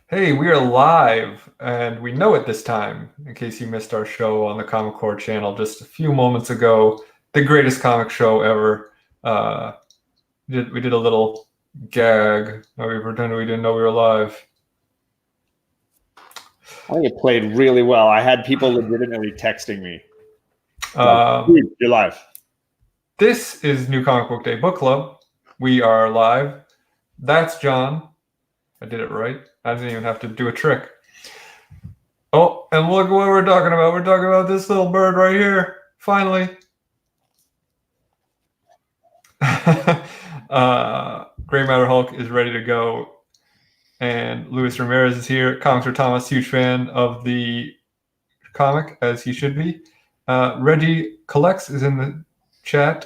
Hey, we are live, and we know it this time, in case you missed our show on the Comic Core channel just a few moments ago. The greatest comic show ever. Uh, we did a little gag. We pretended we didn't know we were live. I think it played really well. I had people legitimately texting me. Dude, you're live. This is New Comic Book Day Book Club. We are live. That's John. I did it right. I didn't even have to do a trick. Oh, and look what we're talking about. We're talking about this little bird right here. Finally. Gray Matter Hulk is ready to go. And Luis Ramirez is here. Comics for Thomas, huge fan of the comic, as he should be. Reggie Collects is in the chat,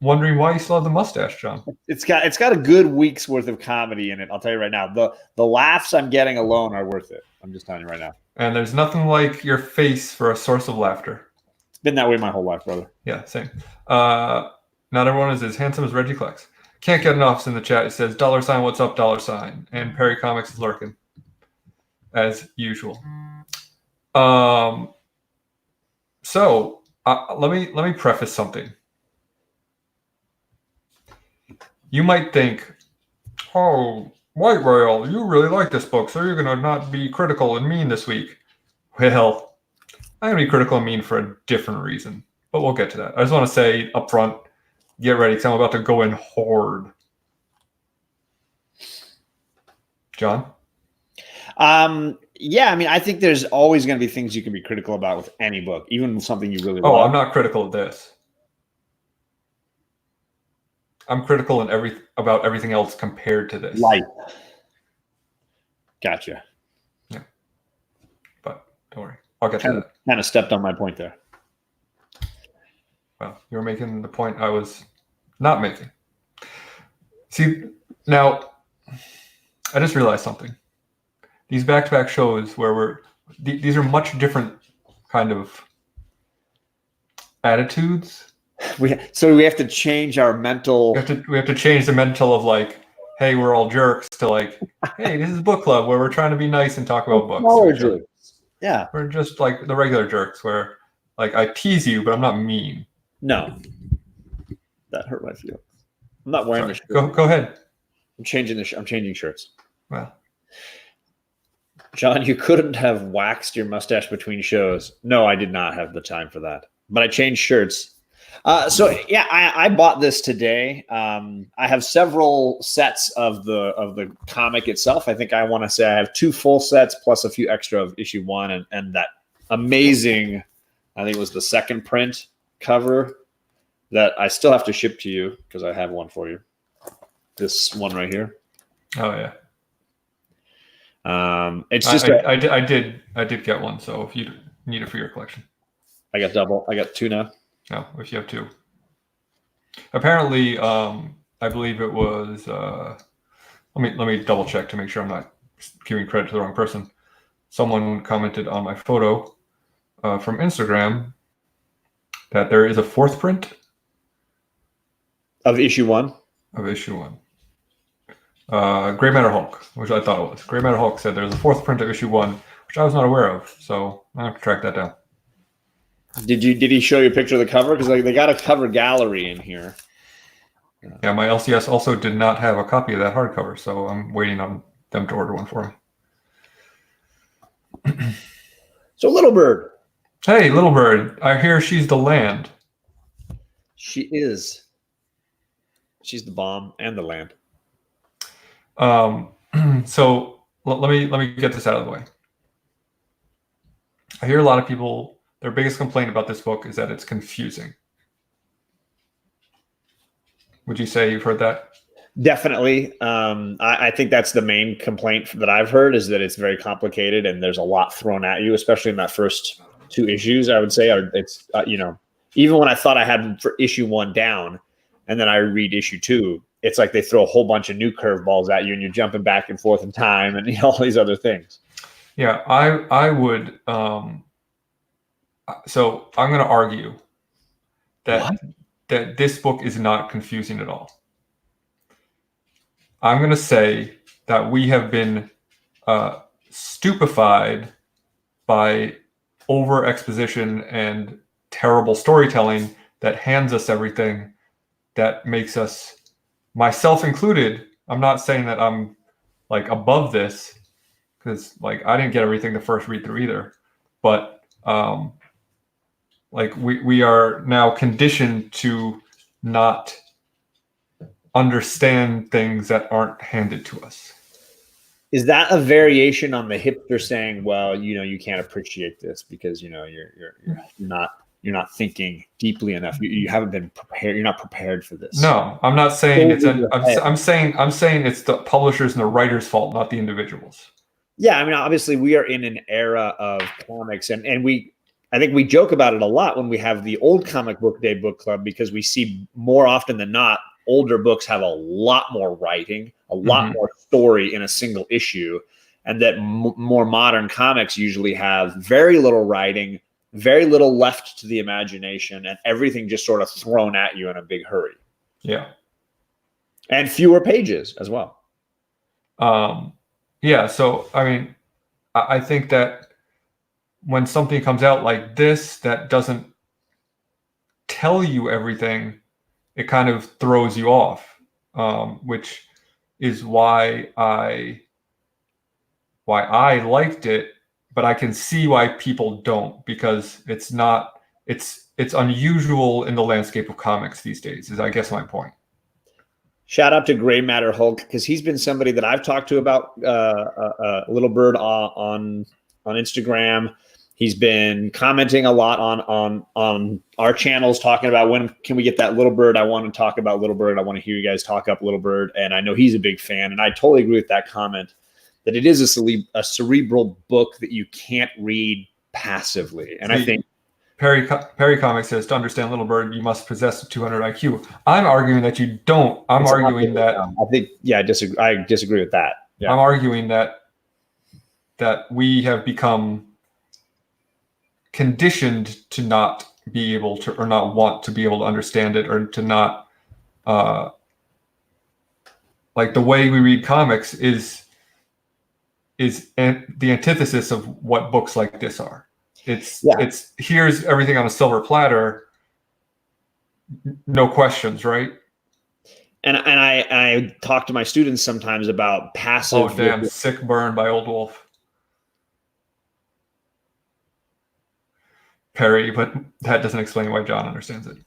wondering why you still have the mustache, John. It's got a good week's worth of comedy in it. I'll tell you right now. The laughs I'm getting alone are worth it. I'm just telling you right now. And there's nothing like your face for a source of laughter. It's been that way my whole life, brother. Yeah, same. Not everyone is as handsome as Reggie Collects. Can't get enough in the chat. It says, $, what's up, $? And Perry Comics is lurking, as usual. So let me preface something. You might think, oh, White Royal, you really like this book, so you're going to not be critical and mean this week. Well, I'm going to be critical and mean for a different reason, but we'll get to that. I just want to say up front, get ready, because I'm about to go in hard. John? Yeah, I mean, I think there's always going to be things you can be critical about with any book, even something you really love. Oh, I'm not critical of this. I'm critical about everything else compared to this. Life. Gotcha. Yeah. But don't worry. I'll get to that. Kind of stepped on my point there. Well, you were making the point I was not making. See, now, I just realized something. These back-to-back shows where these are much different kind of attitudes. So we have to change our mental. We have to change the mental of like, hey, we're all jerks, to like, hey, this is book club where we're trying to be nice and talk about books. Yeah, we're just like the regular jerks where like I tease you, but I'm not mean. No, that hurt my feelings. I'm not wearing the shirt. Go ahead. I'm changing shirts. Well, John, you couldn't have waxed your mustache between shows. No, I did not have the time for that. But I changed shirts. So yeah, I bought this today. I have several sets of the comic itself. I think I want to say I have 2 full sets plus a few extra of issue 1 and that amazing, I think it was the second print cover that I still have to ship to you because I have one for you. This one right here. Oh yeah. It's just I did get one. So if you need it for your collection, I got double. I got 2 now. No, if you have 2. Apparently, I believe it was. Let me double check to make sure I'm not giving credit to the wrong person. Someone commented on my photo from Instagram that there is a 4th print of issue 1. Of issue 1. Gray Matter Hulk, which I thought it was. Gray Matter Hulk said there's a 4th print of issue 1, which I was not aware of. So I have to track that down. Did he show you a picture of the cover? Because like they got a cover gallery in here. Yeah, my LCS also did not have a copy of that hardcover, so I'm waiting on them to order one for me. So Little Bird. Hey, Little Bird. I hear she's the land. She is. She's the bomb and the land. So let me get this out of the way. I hear a lot of people, their biggest complaint about this book is that it's confusing. Would you say you've heard that? Definitely. I think that's the main complaint that I've heard is that it's very complicated and there's a lot thrown at you, especially in that first 2 issues. I would say it's even when I thought I had for issue 1 down, and then I read issue 2, it's like they throw a whole bunch of new curveballs at you, and you're jumping back and forth in time, and all these other things. Yeah, I would. So I'm going to argue that this book is not confusing at all. I'm going to say that we have been stupefied by over exposition and terrible storytelling that hands us everything, that makes us, myself included. I'm not saying that I'm like above this, because like I didn't get everything the first read through either, but like we are now conditioned to not understand things that aren't handed to us. Is that a variation on the hipster saying, well, you can't appreciate this because you're not thinking deeply enough. You haven't been prepared. You're not prepared for this. No, I'm not saying it's I'm saying it's the publishers and the writers' fault, not the individuals. Yeah, I mean, obviously we are in an era of comics, and I think we joke about it a lot when we have the old comic book day book club, because we see more often than not, older books have a lot more writing, a lot more story in a single issue, and that more modern comics usually have very little writing, very little left to the imagination, and everything just sort of thrown at you in a big hurry. Yeah. And fewer pages as well. Yeah. So, I mean, I think that when something comes out like this that doesn't tell you everything, it kind of throws you off, which is why I liked it, but I can see why people don't, because it's unusual in the landscape of comics these days, is I guess my point. Shout out to Gray Matter Hulk, because he's been somebody that I've talked to about Little Bird on Instagram. He's been commenting a lot on our channels, talking about when can we get that Little Bird. I want to talk about Little Bird. I want to hear you guys talk up Little Bird. And I know he's a big fan. And I totally agree with that comment, that it is a cerebral book that you can't read passively. And I think Perry Comics says, to understand Little Bird, you must possess a 200 IQ. I'm arguing that you don't. I'm arguing that I think, yeah, I disagree with that. Yeah. I'm arguing that we have become conditioned to not be able to, or not want to be able to understand it, or to not like the way we read comics is the antithesis of what books like this are. It's here's everything on a silver platter, no questions, right? And I talk to my students sometimes about passive. Oh damn! Sick burn by Old Wolf. Perry, but that doesn't explain why John understands it.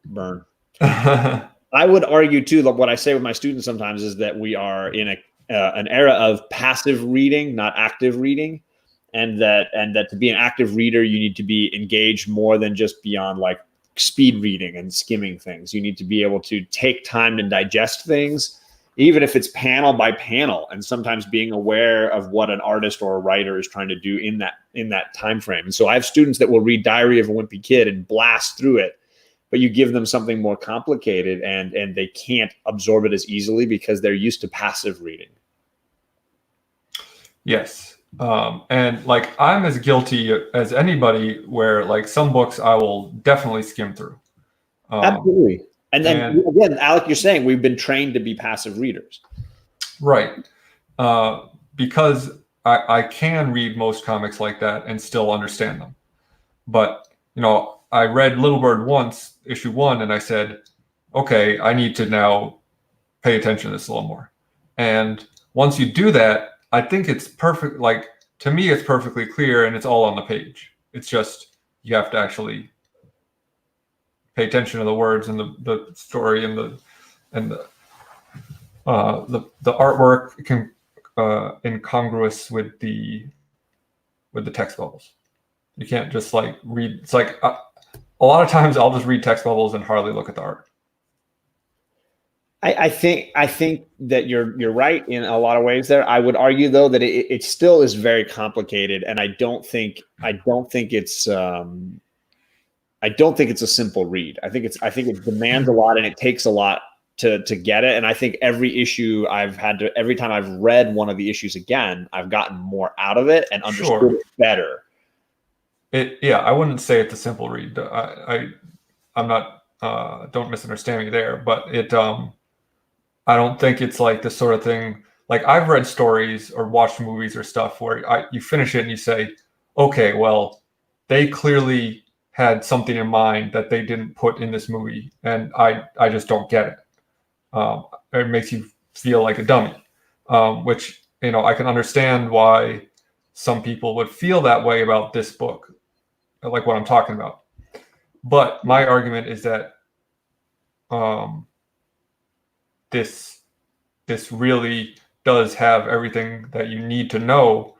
Burn. I would argue too that what I say with my students sometimes is that we are in an era of passive reading, not active reading, and that to be an active reader, you need to be engaged more than just beyond like speed reading and skimming things. You need to be able to take time to digest things, even if it's panel by panel, and sometimes being aware of what an artist or a writer is trying to do in that time frame. And so I have students that will read Diary of a Wimpy Kid and blast through it, but you give them something more complicated and they can't absorb it as easily because they're used to passive reading. Yes. And like I'm as guilty as anybody, where like some books I will definitely skim through. Absolutely. And then again, Alec, you're saying we've been trained to be passive readers. Right. Because I can read most comics like that and still understand them. But, I read Little Bird once, issue 1, and I said, okay, I need to now pay attention to this a little more. And once you do that, I think it's perfect. Like, to me, it's perfectly clear and it's all on the page. It's just, you have to actually pay attention to the words and the story and the artwork can incongruous with the text bubbles. You can't just like read. It's like a lot of times I'll just read text bubbles and hardly look at the art. I think that you're right in a lot of ways there. I would argue though that it still is very complicated, and I don't think it's a simple read. I think it demands a lot and it takes a lot to get it. And I think every issue every time I've read one of the issues again, I've gotten more out of it and understood it better. I wouldn't say it's a simple read. I'm not, don't misunderstand me there, but I don't think it's like the sort of thing like I've read stories or watched movies or stuff where you finish it and you say, okay, well, they clearly had something in mind that they didn't put in this movie, and I just don't get it. It makes you feel like a dummy, which, I can understand why some people would feel that way about this book, like what I'm talking about. But my argument is that this really does have everything that you need to know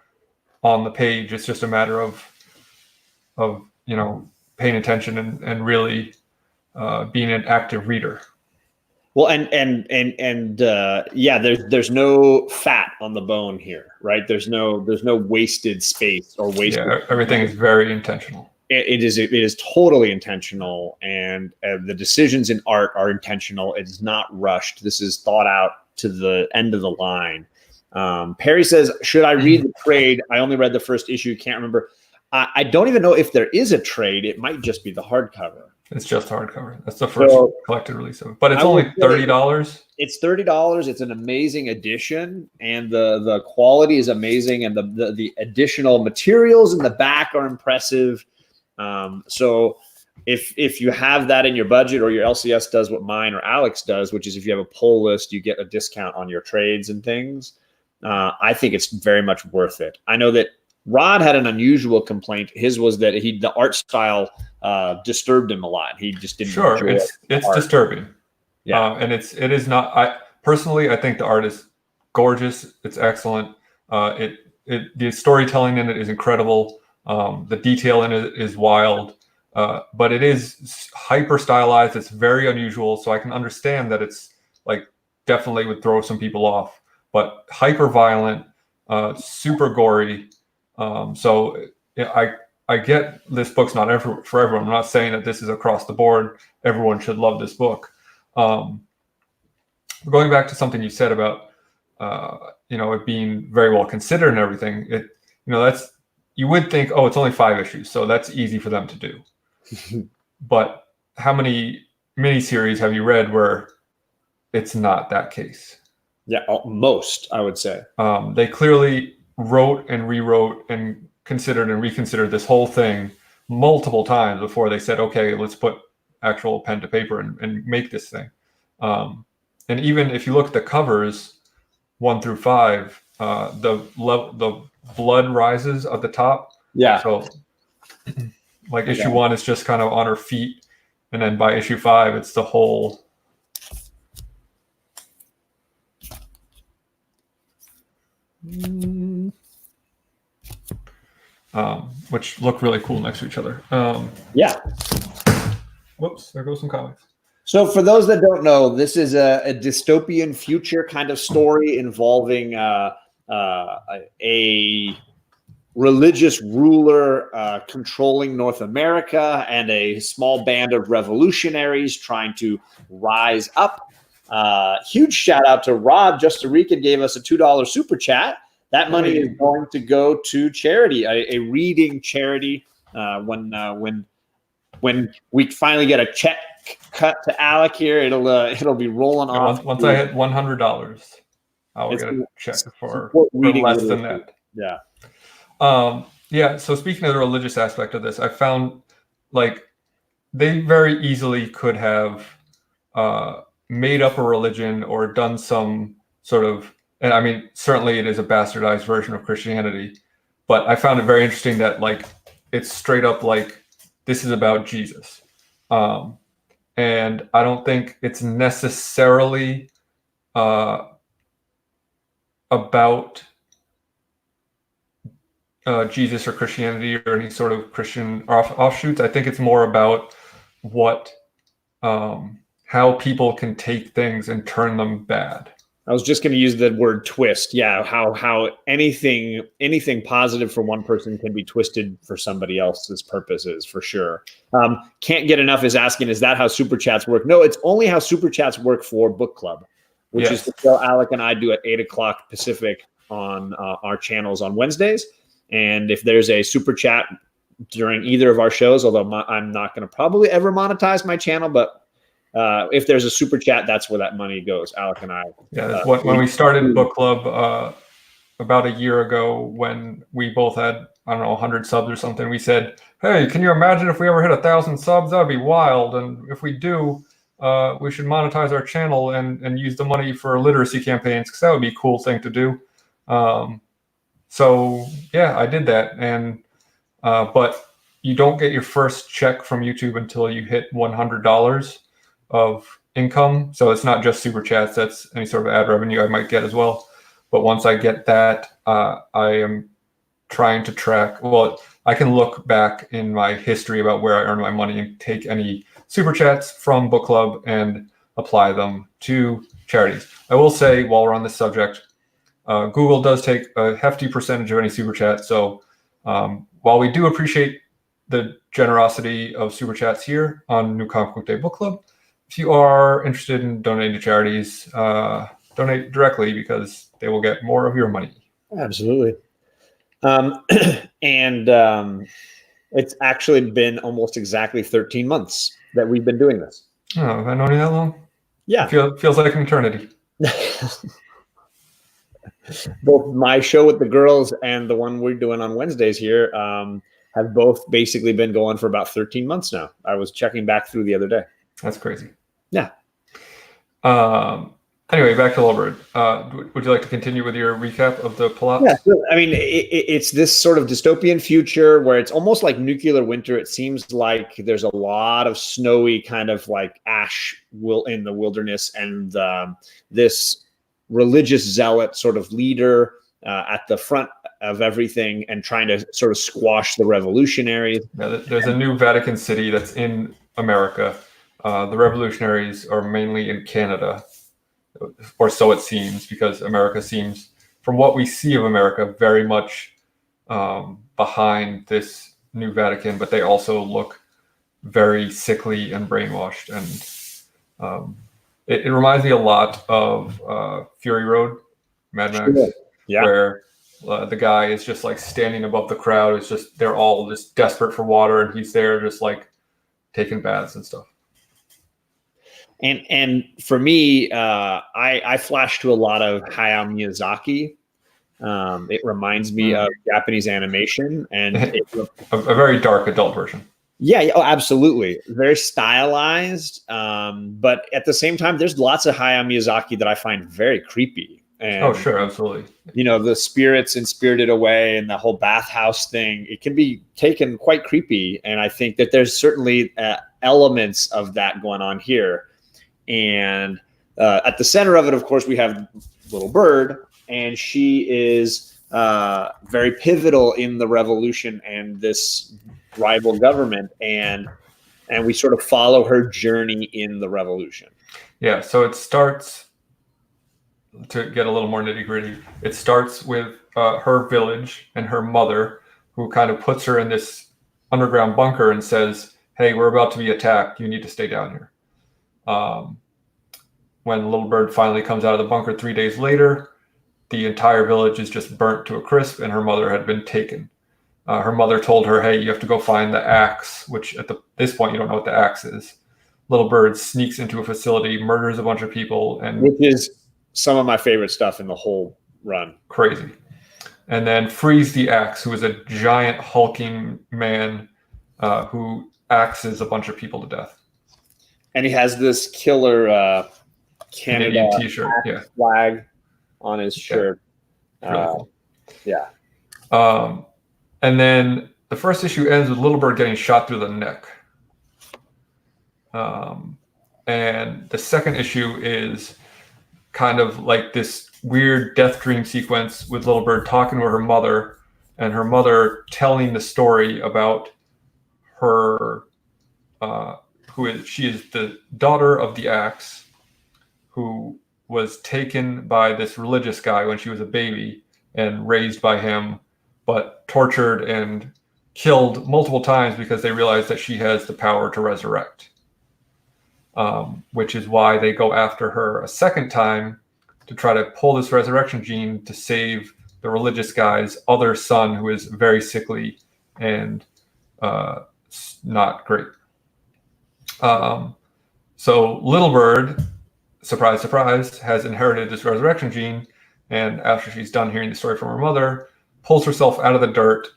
on the page. It's just a matter of paying attention and really being an active reader. Well, and yeah, there's no fat on the bone here, right? There's no wasted space or wasted. Yeah, everything is very intentional. It is totally intentional, and the decisions in art are intentional. It's not rushed. This is thought out to the end of the line. Perry says, should I read the trade? I only read the first issue. Can't remember. I don't even know if there is a trade. It might just be the hardcover. It's just hardcover. That's the first collected release of it. But it's only $30. It's $30. It's an amazing edition, and the quality is amazing, and the additional materials in the back are impressive. So if you have that in your budget, or your LCS does what mine or Alex does, which is if you have a pull list, you get a discount on your trades and things. I think it's very much worth it. I know that Rod had an unusual complaint. His was that the art style disturbed him a lot. He just didn't. Sure, it's disturbing. Yeah, and it is not. I think the art is gorgeous. It's excellent. The storytelling in it is incredible. The detail in it is wild, but it is hyper stylized. It's very unusual, so I can understand that it's like definitely would throw some people off. But hyper violent, super gory. So I get this book's not for everyone. I'm not saying that this is across the board. Everyone should love this book. Going back to something you said about it being very well considered and everything. You would think, oh, it's only 5 issues, so that's easy for them to do. But how many miniseries have you read where it's not that case? Yeah, most, I would say. They clearly wrote and rewrote and considered and reconsidered this whole thing multiple times before they said, okay, let's put actual pen to paper and make this thing. And even if you look at the covers 1 through 5, the blood rises at the top. Yeah. So like issue 1 is just kind of on her feet, and then by issue 5 it's the whole. Which look really cool next to each other. Yeah. Whoops, there goes some comics. So for those that don't know, this is a dystopian future kind of story involving a religious ruler controlling North America and a small band of revolutionaries trying to rise up. Huge shout out to Rod Costa Rica, gave us a $2 super chat. That money is going to go to charity, a reading charity. When we finally get a check cut to Alec here, it'll be rolling off. Once I hit $100, I will get a check for less than that. Yeah. Yeah. So speaking of the religious aspect of this, I found like they very easily could have made up a religion or done some sort of. And I mean, certainly it is a bastardized version of Christianity, but I found it very interesting that like it's straight up like this is about Jesus, and I don't think it's necessarily about Jesus or Christianity or any sort of Christian offshoots. I think it's more about how people can take things and turn them bad. I was just going to use the word twist. Yeah, how anything positive for one person can be twisted for somebody else's purposes, for sure. Can't get enough is asking, is that how super chats work? No, it's only how super chats work for book club, which is the show Alec and I do at 8:00 Pacific on our channels on Wednesdays. And if there's a super chat during either of our shows, although I'm not going to probably ever monetize my channel, but if there's a super chat, that's where that money goes. Alec and I. Yeah, that's when we started book club about a year ago, when we both had, I don't know, 100 subs or something. We said, "Hey, can you imagine if we ever hit 1,000 subs? That'd be wild. And if we do, we should monetize our channel and use the money for literacy campaigns, because that would be a cool thing to do." So yeah, I did that, and but you don't get your first check from YouTube until you hit $100 of income. So it's not just super chats; that's any sort of ad revenue I might get as well. But once I get that, I am trying to track. Well, I can look back in my history about where I earn my money and take any super chats from book club and apply them to charities. I will say, while we're on this subject, Google does take a hefty percentage of any super chat. So while we do appreciate the generosity of super chats here on New Comic Book Day Book Club, if you are interested in donating to charities, donate directly, because they will get more of your money. Absolutely. And it's actually been almost exactly 13 months that we've been doing this. Oh, have I known you that long? Yeah. It feels like an eternity. Both my show with the girls and the one we're doing on Wednesdays here have both basically been going for about 13 months now. I was checking back through the other day. That's crazy. Yeah. Anyway, back to Lulbird. Would you like to continue with your recap of the plot? Yeah, I mean, it's this sort of dystopian future where it's almost like nuclear winter. It seems like there's a lot of snowy kind of like ash in the wilderness, and this religious zealot sort of leader at the front of everything and trying to sort of squash the revolutionaries. Yeah, there's a new Vatican City that's in America. The revolutionaries are mainly in Canada, or so it seems, because America seems, from what we see of America, very much behind this new Vatican, but they also look very sickly and brainwashed. And it reminds me a lot of Fury Road, Mad Max, yeah. where the guy is just like standing above the crowd. It's just, they're all just desperate for water, and he's there just like taking baths and stuff. And for me, I flash to a lot of Hayao Miyazaki. It reminds me of Japanese animation, and a very dark adult version. Yeah, oh, absolutely. Very stylized. But at the same time, there's lots of Hayao Miyazaki that I find very creepy. And, oh, sure. Absolutely. You know, the spirits in Spirited Away and the whole bathhouse thing, it can be taken quite creepy. And I think that there's certainly elements of that going on here. And at the center of it, of course, we have Little Bird, and she is very pivotal in the revolution and this rival government, and we sort of follow her journey in the revolution. Yeah, so it starts, to get a little more nitty gritty, it starts with her village and her mother, who kind of puts her in this underground bunker and says, "Hey, we're about to be attacked. You need to stay down here." When Little Bird finally comes out of the bunker 3 days later, the entire village is just burnt to a crisp, and her mother had been taken. Her mother told her, "Hey, you have to go find the axe," which at this point, you don't know what the axe is. Little Bird sneaks into a facility, murders a bunch of people, and which is some of my favorite stuff in the whole run. Crazy. And then frees the axe, who is a giant hulking man who axes a bunch of people to death. And he has this killer Canadian t-shirt, flag on his shirt. Really cool. Yeah. And then the first issue ends with Little Bird getting shot through the neck. And the second issue is kind of like this weird death dream sequence with Little Bird talking to her mother, and her mother telling the story about her, she is the daughter of the axe, who was taken by this religious guy when she was a baby and raised by him, but tortured and killed multiple times because they realized that she has the power to resurrect. Which is why they go after her a second time to try to pull this resurrection gene to save the religious guy's other son, who is very sickly and not great. So Little Bird, surprise, surprise, has inherited this resurrection gene, and after she's done hearing the story from her mother, pulls herself out of the dirt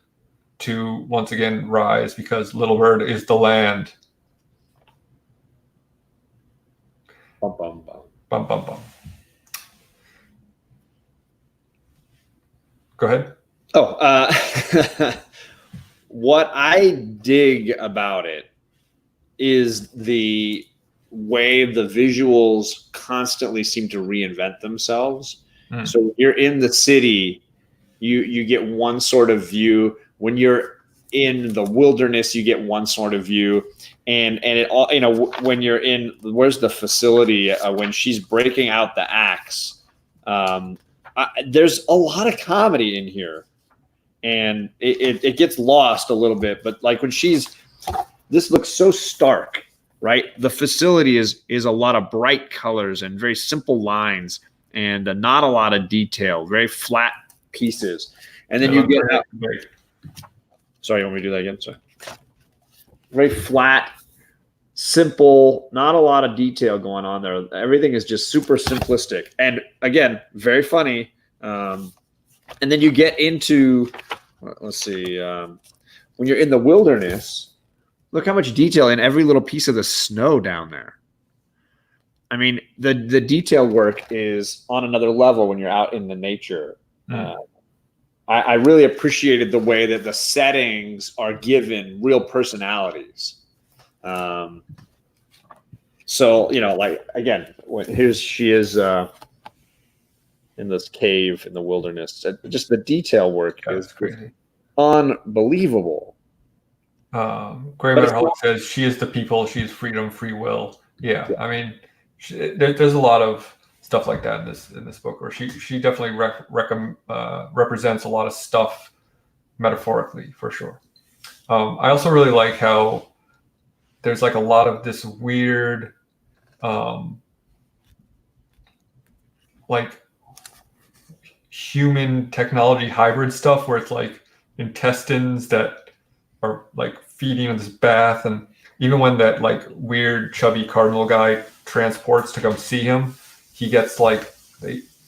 to once again rise because Little Bird is the land. Bum, bum, bum. Bum, bum, bum. Go ahead. What I dig about it is the way the visuals constantly seem to reinvent themselves. So when you're in the city, you get one sort of view. When you're in the wilderness, you get one sort of view. And it all, when you're in, where's the facility, when she's breaking out the axe, there's a lot of comedy in here, and it gets lost a little bit. But like when this looks so stark, right? The facility is a lot of bright colors and very simple lines, and not a lot of detail, very flat pieces. And then you get out. Sorry, you want me to do that again? Sorry. Very flat, simple, not a lot of detail going on there. Everything is just super simplistic. And again, very funny. And then you get into, let's see, when you're in the wilderness, look how much detail in every little piece of the snow down there. I mean, the detail work is on another level when you're out in the nature. I really appreciated the way that the settings are given real personalities. So, like, again, she is in this cave in the wilderness. Just the detail work is crazy. Unbelievable. Gray Matter Holic says she is the people, she is freedom, free will. Yeah. I mean, there's a lot of stuff like that in this book, where she definitely represents a lot of stuff metaphorically, for sure. I also really like how there's like a lot of this weird like human technology hybrid stuff, where it's like intestines that are like feeding in this bath, and even when that like weird chubby cardinal guy transports to come see him, he gets like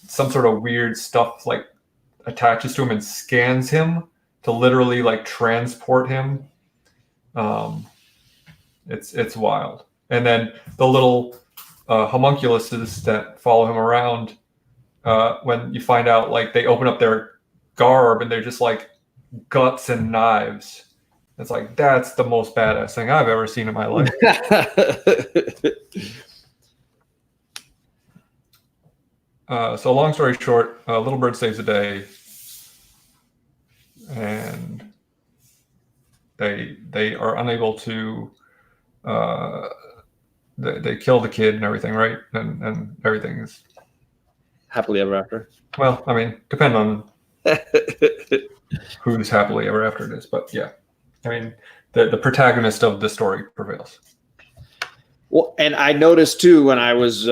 some sort of weird stuff like attaches to him and scans him to literally like transport him. It's wild. And then the little homunculuses that follow him around, when you find out, like, they open up their garb and they're just like guts and knives. It's like, that's the most badass thing I've ever seen in my life. So long story short, Little Bird saves the day, and they are unable to. They kill the kid and everything, right? And everything is happily ever after. Well, I mean, depend on whose happily ever after it is, but yeah, I mean, the protagonist of the story prevails. Well, and I noticed too when I was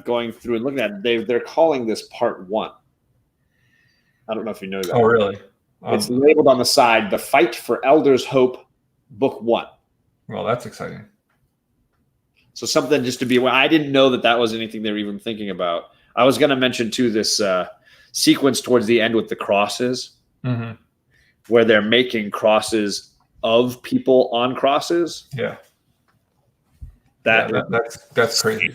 going through and looking at it, they're calling this part 1. I don't know if you know that. Oh, really? It's labeled on the side, "The Fight for Elder's Hope, Book 1." Well, that's exciting. So something just to be aware. I didn't know that was anything they were even thinking about. I was going to mention too this sequence towards the end with the crosses, where they're making crosses of people on crosses. Yeah. That's crazy.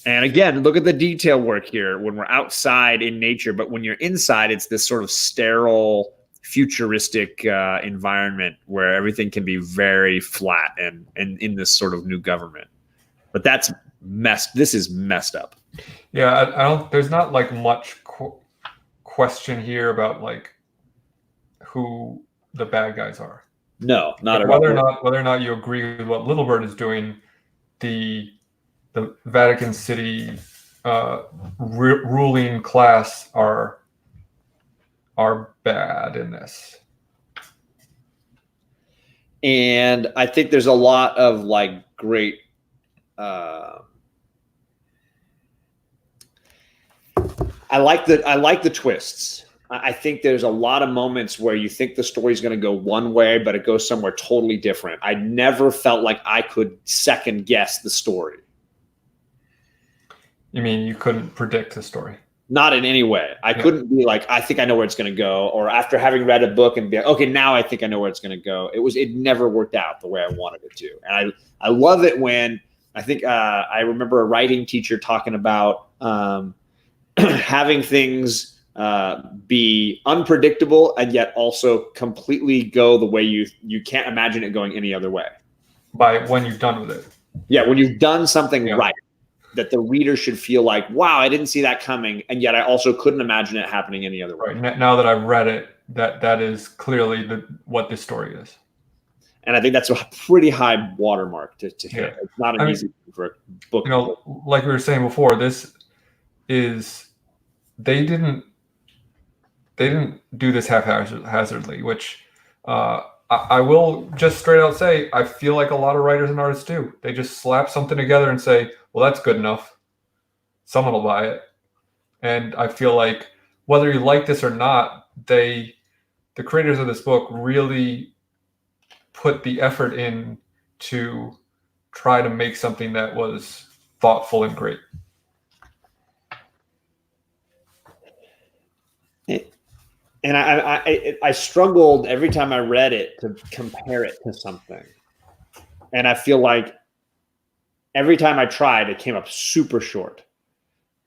And again, look at the detail work here when we're outside in nature, but when you're inside, it's this sort of sterile, futuristic environment where everything can be very flat and in this sort of new government. But this is messed up. Yeah, I don't. There's not like much question here about like who the bad guys are. No, not at all. Whether or not you agree with what Little Bird is doing, the Vatican City ruling class are bad in this. And I think there's a lot of like great I like the twists. I think there's a lot of moments where you think the story's going to go one way, but it goes somewhere totally different. I never felt like I could second guess the story. You mean you couldn't predict the story? Not in any way. I couldn't be like, I think I know where it's going to go, or after having read a book and be like, okay, now I think I know where it's going to go. It never worked out the way I wanted it to. And I love it when I think I remember a writing teacher talking about having things be unpredictable and yet also completely go the way you can't imagine it going any other way. By when you've done with it. Yeah, when you've done something right, that the reader should feel like, wow, I didn't see that coming, and yet I also couldn't imagine it happening any other way. Right. Now that I've read it, that is clearly what this story is. And I think that's a pretty high watermark to hit. Yeah. It's not an easy thing for a book. You know, like we were saying before, this is they didn't do this haphazardly, which I will just straight out say I feel like a lot of writers and artists do. They just slap something together and say, well, that's good enough. Someone will buy it. And I feel like whether you like this or not, the creators of this book really put the effort in to try to make something that was thoughtful and great. And I struggled every time I read it to compare it to something. And I feel like every time I tried, it came up super short.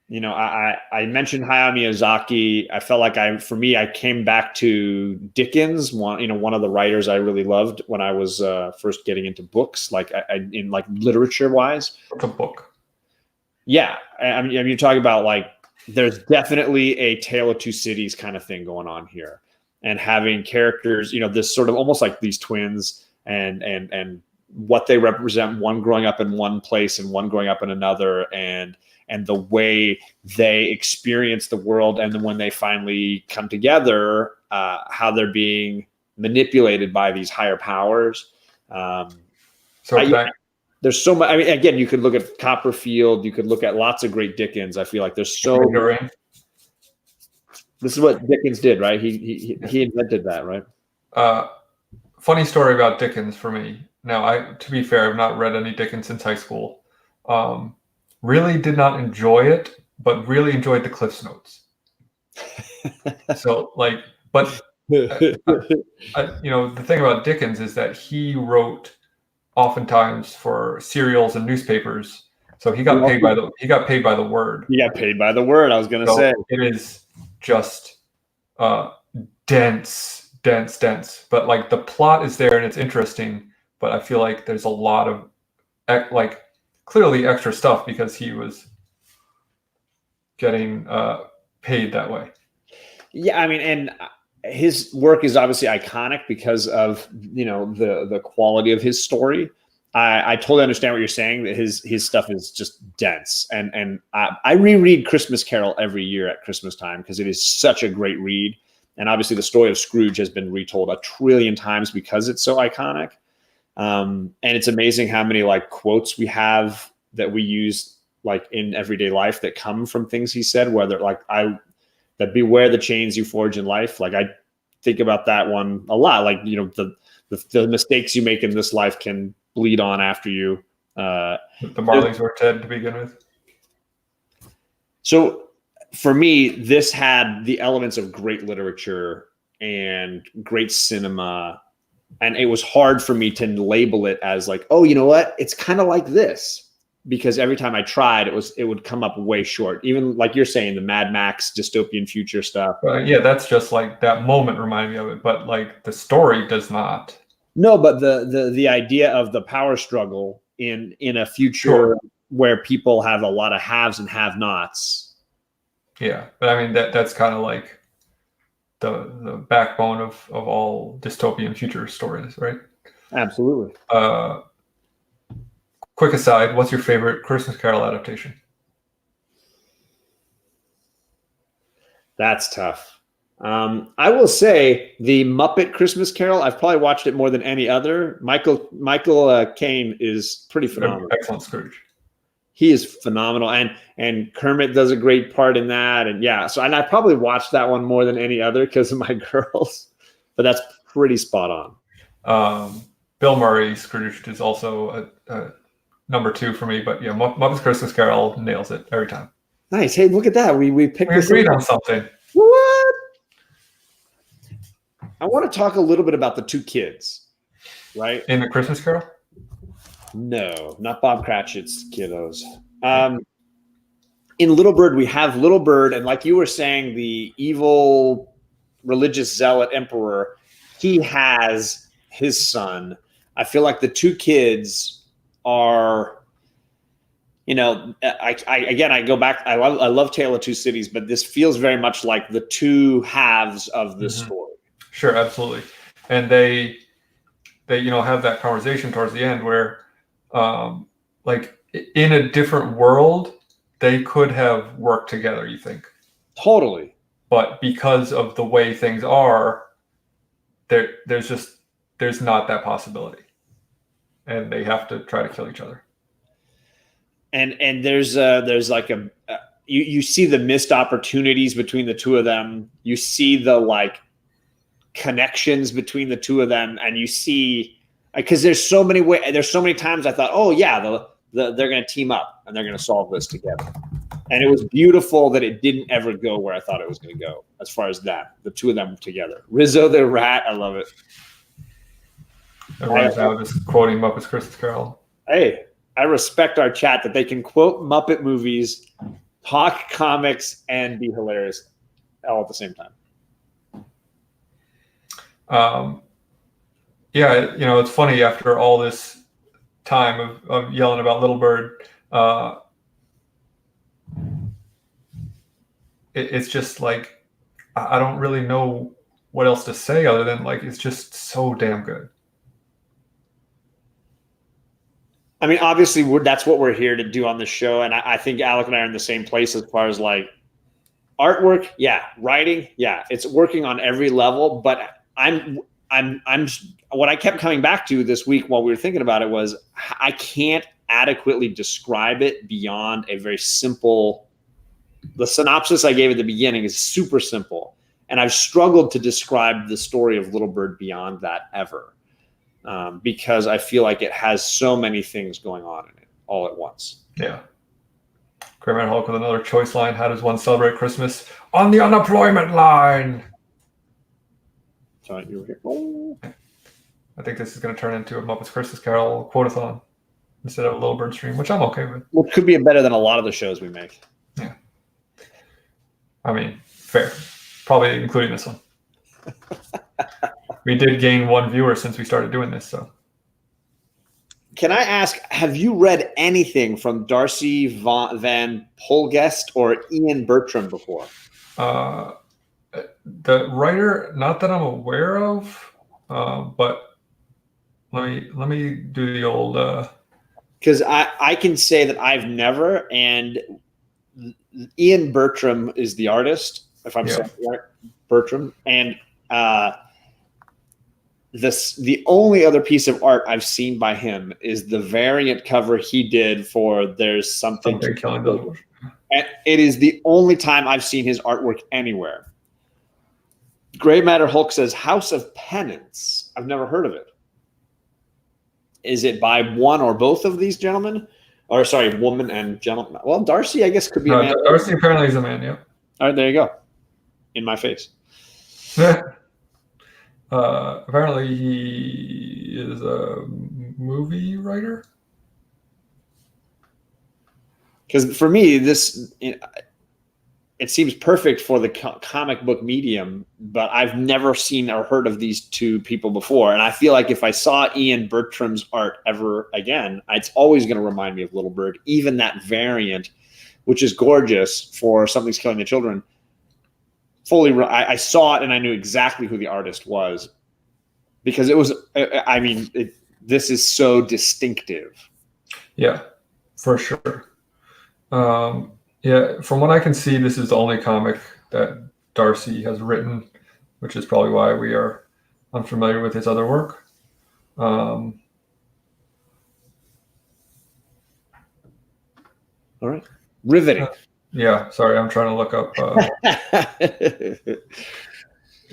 You know, I mentioned Hayao Miyazaki. I felt like for me, I came back to Dickens, one of the writers I really loved when I was first getting into books, like in like literature wise. What's a book? Yeah, I mean, you're talking about like there's definitely a Tale of Two Cities kind of thing going on here, and having characters, you know, this sort of almost like these twins and what they represent, one growing up in one place and one growing up in another, and the way they experience the world, and then when they finally come together, how they're being manipulated by these higher powers. There's so much. I mean, again, you could look at Copperfield. You could look at lots of great Dickens. I feel like there's so. This is what Dickens did, right? He invented that, right? Funny story about Dickens for me. Now, to be fair, I've not read any Dickens since high school. Really did not enjoy it, but really enjoyed the Cliff's Notes. So, like, but you know, the thing about Dickens is that he wrote oftentimes for serials and newspapers, so he got paid by the word. He got paid by the word. I was going to say it is just dense, but like the plot is there and it's interesting. But I feel like there's a lot of like clearly extra stuff because he was getting paid that way. Yeah, I mean, and his work is obviously iconic because of, you know, the quality of his story. I totally understand what you're saying, that his stuff is just dense. And I reread Christmas Carol every year at Christmas time because it is such a great read. And obviously the story of Scrooge has been retold 1 trillion times because it's so iconic. And it's amazing how many like quotes we have that we use like in everyday life that come from things he said, whether like that beware the chains you forge in life. Like I think about that one a lot. Like, you know, the mistakes you make in this life can bleed on after you. The Marleys were Ted to begin with. So for me, this had the elements of great literature and great cinema. And it was hard for me to label it as like, oh, you know what? It's kind of like this. Because every time I tried, it would come up way short. Even like you're saying, the Mad Max dystopian future stuff. Yeah, that's just like that moment reminded me of it. But like the story does not. No, but the idea of the power struggle in a future where people have a lot of haves and have-nots. Yeah, but I mean that's kind of like the backbone of all dystopian future stories, right? Absolutely. Quick aside, what's your favorite Christmas Carol adaptation? That's tough. I will say the Muppet Christmas Carol, I've probably watched it more than any other. Michael Caine is pretty phenomenal. Excellent Scrooge. He is phenomenal, and Kermit does a great part in that, and yeah. So, and I probably watched that one more than any other because of my girls, but that's pretty spot on. Bill Murray Scrooge is also a number 2 for me, but yeah, Muppets Christmas Carol nails it every time. Nice. Hey, look at that. We picked. We agreed on something. What? I want to talk a little bit about the 2 kids, right? In the Christmas Carol. No, not Bob Cratchit's kiddos. In Little Bird, we have Little Bird, and like you were saying, the evil religious zealot emperor, he has his son. I feel like the 2 kids are, I go back. I love Tale of Two Cities, but this feels very much like the 2 halves of the story. Sure, absolutely, and they have that conversation towards the end where. Like in a different world, they could have worked together, you think? Totally. But because of the way things are, there's not that possibility. And they have to try to kill each other. And there's like you see the missed opportunities between the 2 of them. You see the like connections between the 2 of them, and you see. Because there's so many times I thought, oh yeah, they're going to team up and they're going to solve this together, and it was beautiful that it didn't ever go where I thought it was going to go. As far as that, the 2 of them together, Rizzo the rat, I love it. Everyone's now just quoting Muppets Christmas Carol. Hey, I respect our chat that they can quote Muppet movies, talk comics, and be hilarious all at the same time. Yeah, it's funny after all this time of yelling about Little Bird. It's just like I don't really know what else to say other than like it's just so damn good. I mean, obviously, that's what we're here to do on the show, and I think Alec and I are in the same place as far as like artwork. Yeah, writing. Yeah, it's working on every level, but I'm what I kept coming back to this week while we were thinking about it was I can't adequately describe it beyond a very simple. The synopsis I gave at the beginning is super simple, and I've struggled to describe the story of Little Bird beyond that ever, because I feel like it has so many things going on in it all at once. Yeah. Kramer and Hulk with another choice line. How does one celebrate Christmas? On the unemployment line. You were here. Oh. I think this is going to turn into a Muppets Christmas Carol quote-a-thon instead of a Little Bird stream, which I'm okay with. Well, it could be better than a lot of the shows we make. Yeah. I mean, fair. Probably including this one. We did gain 1 viewer since we started doing this, so. Can I ask, have you read anything from Darcy Van Polgest or Ian Bertram before? The writer, not that I'm aware of, but let me do the old. Because I can say that I've never, and Ian Bertram is the artist, if I'm saying it right, Bertram, and the only other piece of art I've seen by him is the variant cover he did for There's Something Killing Those. And it is the only time I've seen his artwork anywhere. Gray Matter Hulk says House of Penance. I've never heard of it. Is it by one or both of these gentlemen? Or sorry, woman and gentleman. Well, Darcy, I guess, could be a man. Darcy apparently is a man, yeah. All right, there you go. In my face. Apparently he is a movie writer. Because for me, it seems perfect for the comic book medium, but I've never seen or heard of these 2 people before. And I feel like if I saw Ian Bertram's art ever again, it's always going to remind me of Little Bird, even that variant, which is gorgeous for Something's Killing the Children. I saw it and I knew exactly who the artist was because it was, this is so distinctive. Yeah, for sure. Yeah, from what I can see, this is the only comic that Darcy has written, which is probably why we are unfamiliar with his other work. All right. Riveting. Yeah, sorry, I'm trying to look up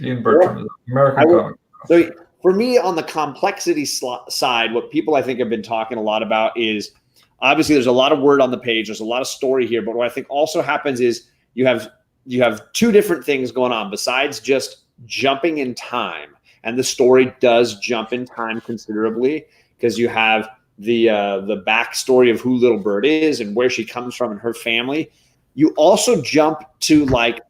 Ian Bertram, American comic. So for me, on the complexity side, what people I think have been talking a lot about is obviously there's a lot of word on the page, there's a lot of story here, but what I think also happens is you have two different things going on besides just jumping in time, and the story does jump in time considerably because you have the backstory of who Little Bird is and where she comes from and her family. You also jump to like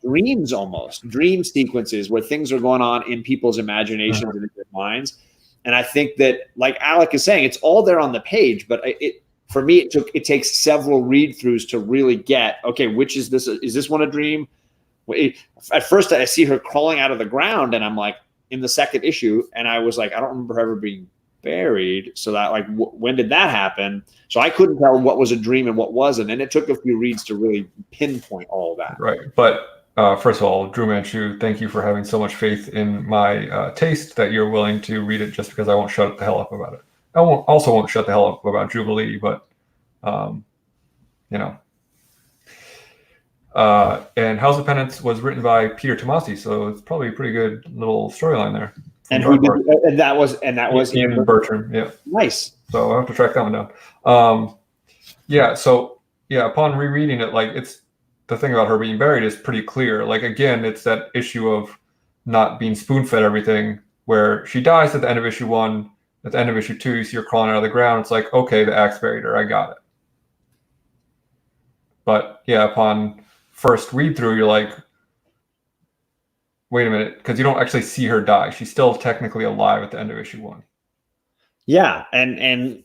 dreams, almost dream sequences where things are going on in people's imaginations and in their minds. And I think that, like Alec is saying, it's all there on the page, but for me, it takes several read throughs to really get, okay, which is this? Is this one a dream? At first I see her crawling out of the ground and I'm like, in the second issue, and I was like, I don't remember her ever being buried. So that like, when did that happen? So I couldn't tell what was a dream and what wasn't. And it took a few reads to really pinpoint all of that. Right. But first of all, Drew Manchu, thank you for having so much faith in my taste that you're willing to read it just because I won't shut the hell up about it. I won't shut the hell up about Jubilee, but you know. And House of Penance was written by Peter Tomasi, so it's probably a pretty good little storyline there. And that was Ian Bertram, yeah. Nice. So I have to track that one down. So upon rereading it, like it's the thing about her being buried is pretty clear. Like again, it's that issue of not being spoon-fed everything, where she dies at the end of issue 1, at the end of issue 2, you see her crawling out of the ground. It's like, okay, the axe buried her, I got it. But yeah, upon first read through, you're like, wait a minute, because you don't actually see her die. She's still technically alive at the end of issue 1. Yeah, and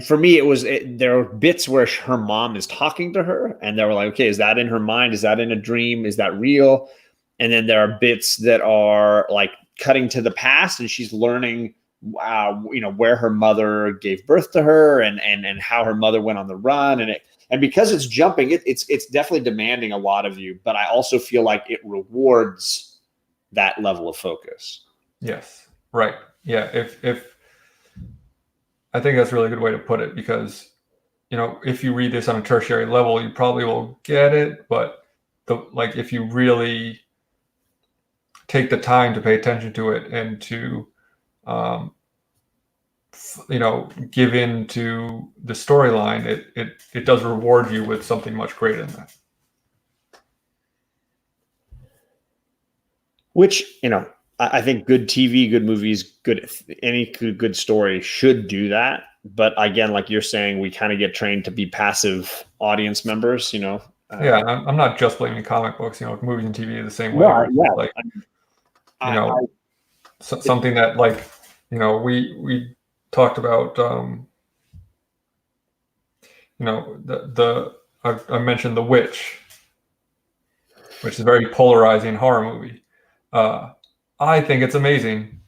for me, there are bits where her mom is talking to her, and they were like, okay, is that in her mind? Is that in a dream? Is that real? And then there are bits that are like cutting to the past, and she's learning, where her mother gave birth to her, and how her mother went on the run, and because it's jumping, it's definitely demanding a lot of you. But I also feel like it rewards that level of focus. Yes, right. Yeah, if I think that's a really good way to put it, because if you read this on a tertiary level, you probably will get it, but if you really take the time to pay attention to it and to give in to the storyline, it does reward you with something much greater than that. Which, I think good TV, good movies, any good story should do that. But again, like you're saying, we kind of get trained to be passive audience members, Yeah, I'm not just blaming comic books, movies and TV are the same way. Something that we talked about, I mentioned The Witch, which is a very polarizing horror movie. I think it's amazing.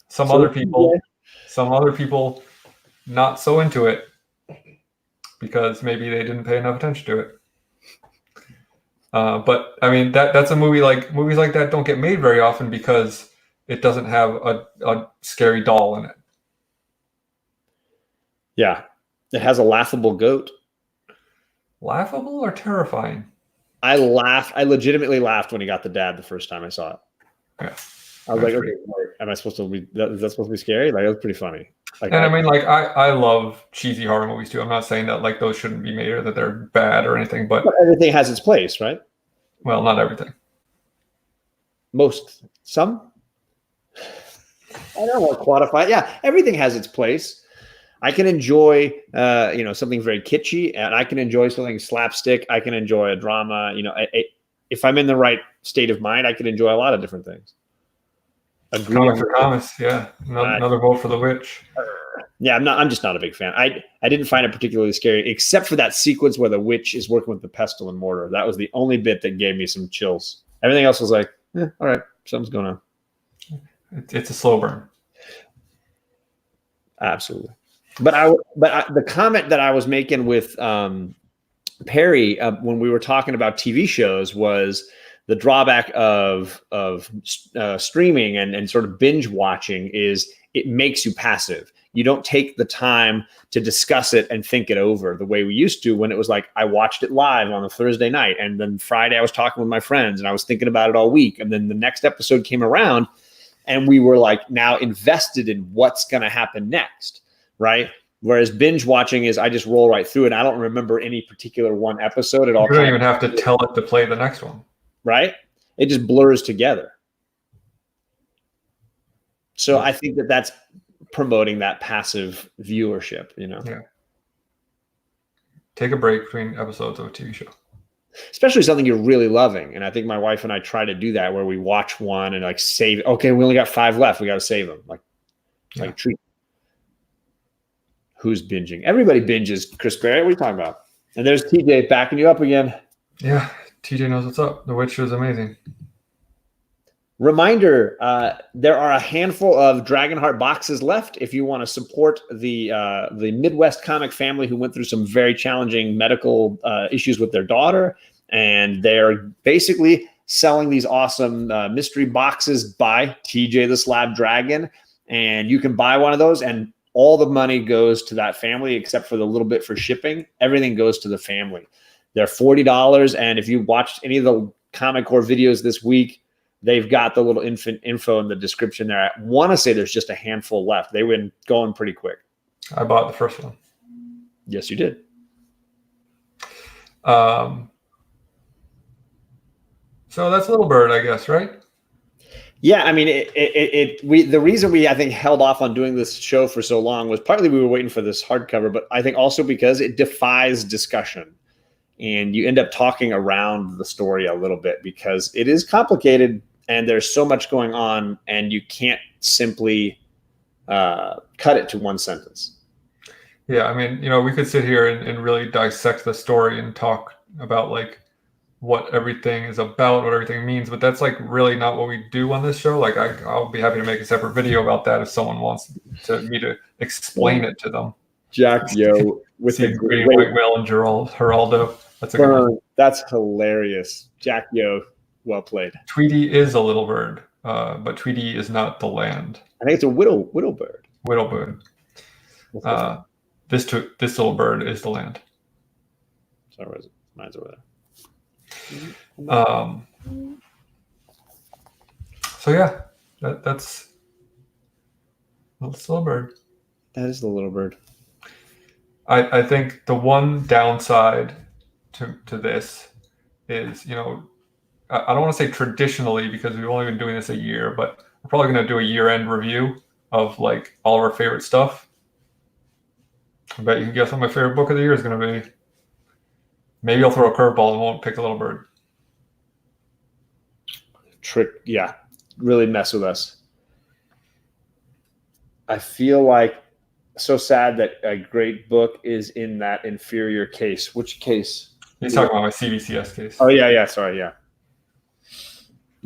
Some other people not so into it because maybe they didn't pay enough attention to it. But I mean, that's a movie. Movies like that don't get made very often because it doesn't have a scary doll in it. Yeah, it has a laughable goat. Laughable or terrifying? I legitimately laughed when he got the dad the first time I saw it. Yeah. I was like, okay, am I supposed to be? Is that supposed to be scary? Like, it was pretty funny. I love cheesy horror movies too. I'm not saying that those shouldn't be made or that they're bad or anything, but everything has its place, right? Well, not everything. Some. I don't want to quantify it. Yeah, everything has its place. I can enjoy, something very kitschy, and I can enjoy something slapstick. I can enjoy a drama. If I'm in the right state of mind, I can enjoy a lot of different things. Comics for comics, yeah. Another vote for The Witch. Yeah, I'm just not a big fan. I didn't find it particularly scary, except for that sequence where the witch is working with the pestle and mortar. That was the only bit that gave me some chills. Everything else was like, all right, something's going on. It's a slow burn. Absolutely. But the comment that I was making with Perry when we were talking about TV shows was the drawback of streaming and sort of binge watching is it makes you passive. You don't take the time to discuss it and think it over the way we used to, when it was like I watched it live on a Thursday night, and then Friday I was talking with my friends and I was thinking about it all week, and then the next episode came around and we were like now invested in what's going to happen next, right? Whereas binge watching is I just roll right through it. I don't remember any particular one episode at all. You don't even have to tell it to play the next one. Right? It just blurs together. So I think that that's promoting that passive viewership, you know? Yeah. Take a break between episodes of a TV show. Especially something you're really loving. And I think my wife and I try to do that, where we watch one and like save. Okay, we only got 5 left. We got to save them. Like treat. Who's binging? Everybody binges, Chris Barrett. What are you talking about? And there's TJ backing you up again. Yeah, TJ knows what's up. The Witch was amazing. Reminder, there are a handful of Dragonheart boxes left if you want to support the Midwest comic family who went through some very challenging medical issues with their daughter. And they're basically selling these awesome mystery boxes by TJ the Slab Dragon. And you can buy one of those, and all the money goes to that family except for the little bit for shipping. Everything goes to the family. They're $40. And if you watched any of the Comic Core videos this week, they've got the little info in the description there. I want to say there's just a handful left. They went going pretty quick. I bought the first one. Yes, you did. So that's Little Bird, I guess, right? Yeah, I mean, the reason we, I think, held off on doing this show for so long was partly we were waiting for this hardcover, but I think also because it defies discussion. And you end up talking around the story a little bit because it is complicated and there's so much going on, and you can't simply cut it to one sentence. Yeah, I mean, we could sit here and really dissect the story and talk about like what everything is about, what everything means, but that's like really not what we do on this show. Like I'll be happy to make a separate video about that if someone wants me to explain it to them. Jack Yo with the Green White Whale and Geraldo. That's a good one. That's hilarious. Jack Yo, well played. Tweety is a little bird, but Tweety is not the land. I think it's a widow bird. Widow bird. This little bird is the land. So where is it? Mine's over there. So yeah, that's Little Bird. That is the Little Bird. I think the one downside to this is, I don't want to say traditionally because we've only been doing this a year, but we're probably going to do a year-end review of like all of our favorite stuff. I bet you can guess what my favorite book of the year is going to be. Maybe I'll throw a curveball and won't pick a Little Bird. Yeah, really mess with us. I feel like so sad that a great book is in that inferior case. Which case? He's talking about my CBCS case. Oh yeah, sorry, yeah.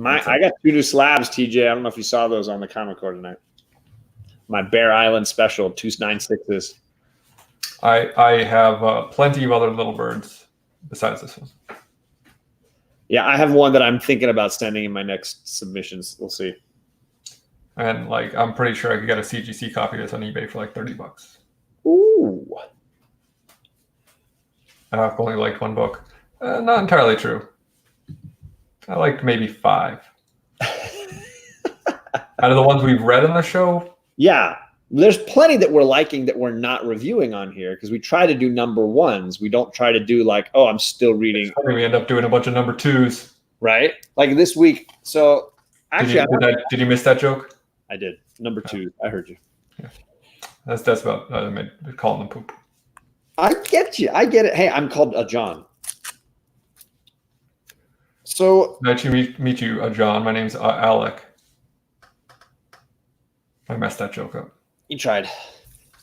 I got 2 new slabs, TJ. I don't know if you saw those on the Comic Core tonight. My Bear Island special, 296s. I have plenty of other Little Birds besides this one. Yeah, I have one that I'm thinking about sending in my next submissions. We'll see. And like, I'm pretty sure I could get a CGC copy of this on eBay for like $30. Ooh. I've only liked one book. Not entirely true. I liked maybe 5. Out of the ones we've read on the show. Yeah. There's plenty that we're liking that we're not reviewing on here because we try to do number ones. We don't try to do like, oh, I'm still reading. We end up doing a bunch of number 2s. Right? Like this week. So actually, did you miss that joke? I did. Number 2. I heard you. Yeah. That's about calling them poop. I get you. I get it. Hey, I'm called a John. So nice to meet you, John. My name's Alec. I messed that joke up. You tried.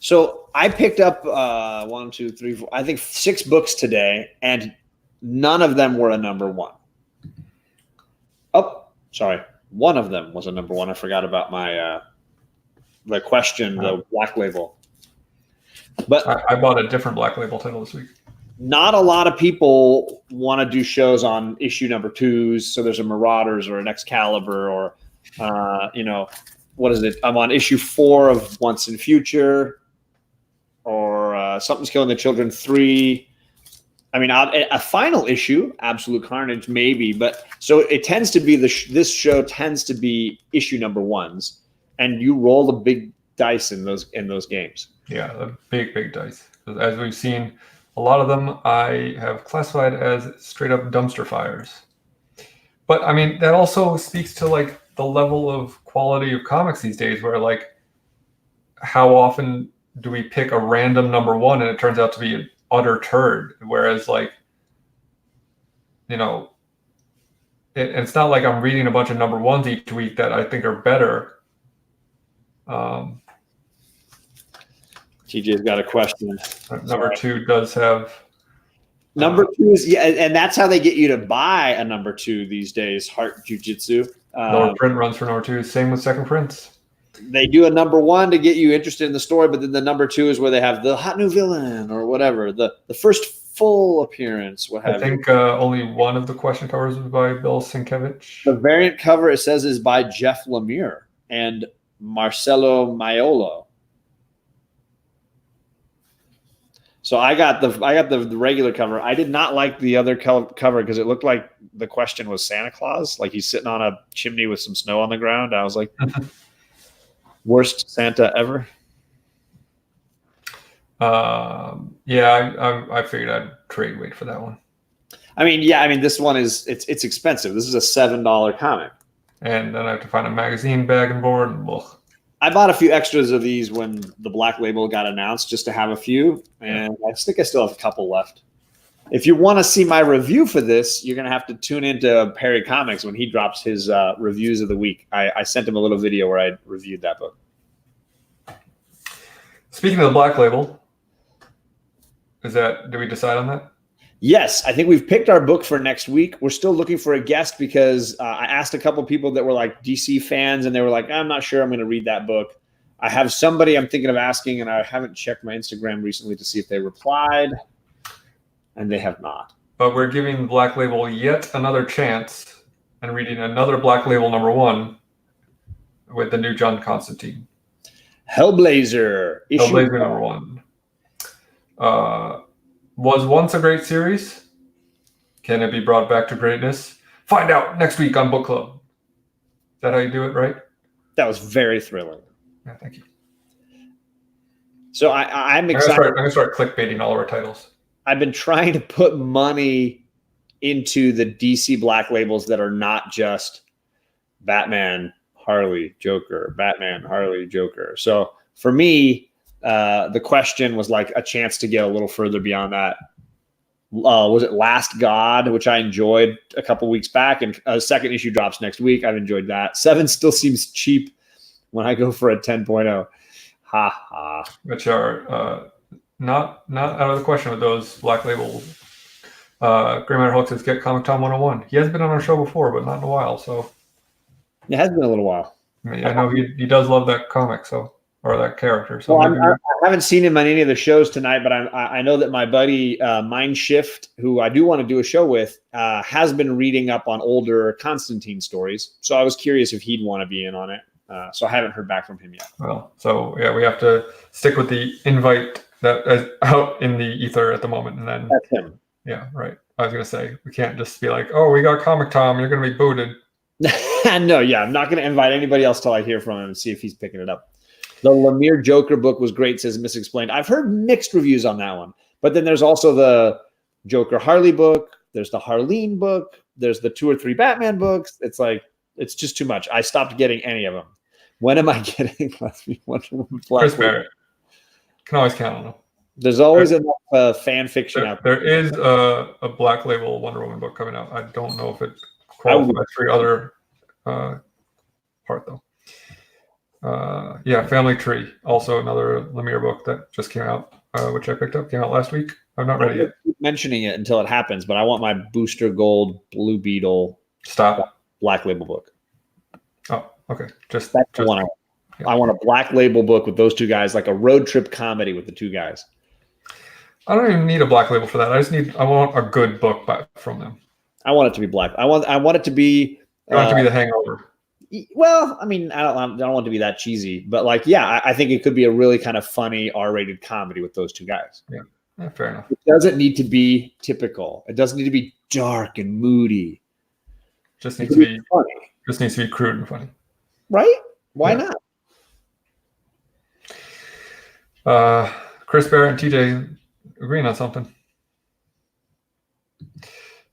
So I picked up 1, 2, 3, 4, I think 6 books today, and none of them were a number 1. Oh, sorry. One of them was a number 1. I forgot about my the question, the Black Label. But I bought a different Black Label title this week. Not a lot of people want to do shows on issue number 2s. So there's a Marauders or an Excalibur or what is it? I'm on issue 4 of Once and Future, or Something's Killing the Children 3. I mean, a final issue, Absolute Carnage, maybe, but so it tends to be this show tends to be issue number 1s, and you roll the big dice in those games. Yeah, the big dice. As we've seen, a lot of them I have classified as straight up dumpster fires. But I mean, that also speaks to like the level of quality of comics these days, where like how often do we pick a random number 1 and it turns out to be an utter turd? Whereas like, you know, it's not like I'm reading a bunch of number 1s each week that I think are better. TJ's got a question. Number 2 does have. Number 2 is, yeah, and that's how they get you to buy a number 2 these days. Heart Jiu-Jitsu. Lower print runs for number 2. Same with second prints. They do a number 1 to get you interested in the story, but then the number 2 is where they have the hot new villain or whatever, the first full appearance. What have I think only one of the question covers was by Bill Sienkiewicz. The variant cover, it says, is by Jeff Lemire and Marcelo Maiolo. So I got the regular cover. I did not like the other cover because it looked like the question was Santa Claus, like he's sitting on a chimney with some snow on the ground. I was like, worst Santa ever. Yeah, I figured I'd trade weight for that one. I mean, this one is it's expensive. This is a $7 comic, and then I have to find a magazine bag and board. And I bought a few extras of these when the Black Label got announced, just to have a few, and I think I still have a couple left. If you want to see my review for this, you're going to have to tune into Perry Comics when he drops his reviews of the week. I sent him a little video where I reviewed that book. Speaking of the Black Label, did we decide on that? Yes, I think we've picked our book for next week. We're still looking for a guest because I asked a couple people that were like DC fans, and they were like, I'm not sure I'm going to read that book. I have somebody I'm thinking of asking, and I haven't checked my Instagram recently to see if they replied, and they have not. But we're giving Black Label yet another chance and reading another Black Label number 1 with the new John Constantine. Hellblazer. Hellblazer number 1. Was once a great series. Can it be brought back to greatness? Find out next week on Book Club. Is that how you do it, right? That was very thrilling. Yeah, thank you. So I'm excited. I'm going to start clickbaiting all of our titles. I've been trying to put money into the DC Black Labels that are not just Batman, Harley, Joker, Batman, Harley, Joker. So for me, the question was like a chance to get a little further beyond that. Was it Last God, which I enjoyed a couple weeks back, and a second issue drops next week. I've enjoyed that. 7 still seems cheap when I go for a 10.0. Ha ha. Which are not out of the question with those Black Label. Grey Matter Hulk says, get Comic Tom 101. He has been on our show before, but not in a while. So it has been a little while. I mean, I know he does love that comic, or that character. So well, I haven't seen him on any of the shows tonight, but I know that my buddy Mindshift, who I do want to do a show with, has been reading up on older Constantine stories. So I was curious if he'd want to be in on it. So I haven't heard back from him yet. Well, so yeah, we have to stick with the invite that is out in the ether at the moment, and then that's him. Yeah, right. I was gonna say we can't just be like, oh, we got Comic Tom, you're gonna be booted. No, yeah, I'm not gonna invite anybody else till I hear from him and see if he's picking it up. The Lemire Joker book was great, says Misexplained. I've heard mixed reviews on that one. But then there's also the Joker Harley book. There's the Harleen book. There's the 2 or 3 Batman books. It's like, it's just too much. I stopped getting any of them. When am I getting Wonder Woman? Chris Barrett. Can always count on him. There's always enough fan fiction out there. There is a Black Label Wonder Woman book coming out. I don't know if it qualifies for the other part, though. Yeah, Family Tree, also another Lemire book that just came out, which I picked up. Came out last week. I'm not ready yet. Keep mentioning it until it happens, but I want my Booster Gold Blue Beetle Black Label book. Oh, okay. That's the one I want a Black Label book with those 2 guys, like a road trip comedy with the 2 guys. I don't even need a Black Label for that. I want a good book from them. I want it to be black. I want it to be. I want it to be The Hangover. Well, I mean, I don't want to be that cheesy, but like, yeah, I think it could be a really kind of funny R-rated comedy with those two guys. Yeah, fair enough. It doesn't need to be typical. It doesn't need to be dark and moody. Just needs to be funny. Just needs to be crude and funny. Right? Why not? Chris Barrett and TJ agreeing on something.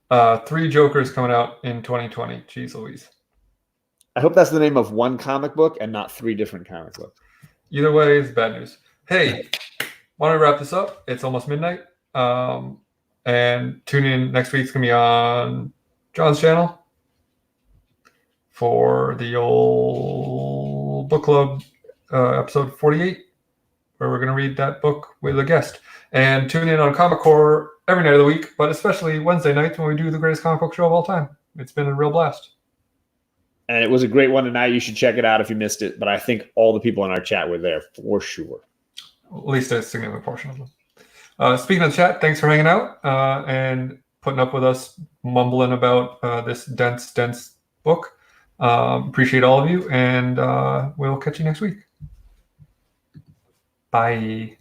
3 Jokers coming out in 2020. Jeez Louise. I hope that's the name of one comic book and not 3 different comic books. Either way is bad news. Hey, why don't we wrap this up? It's almost midnight. And tune in next week. It's going to be on John's channel for the old book club episode 48, where we're going to read that book with a guest. And tune in on Comic Core every night of the week, but especially Wednesday nights when we do the greatest comic book show of all time. It's been a real blast. And it was a great one tonight. You should check it out if you missed it. But I think all the people in our chat were there for sure. At least a significant portion of them. Speaking of chat, thanks for hanging out and putting up with us mumbling about this dense book. Appreciate all of you, and we'll catch you next week. Bye.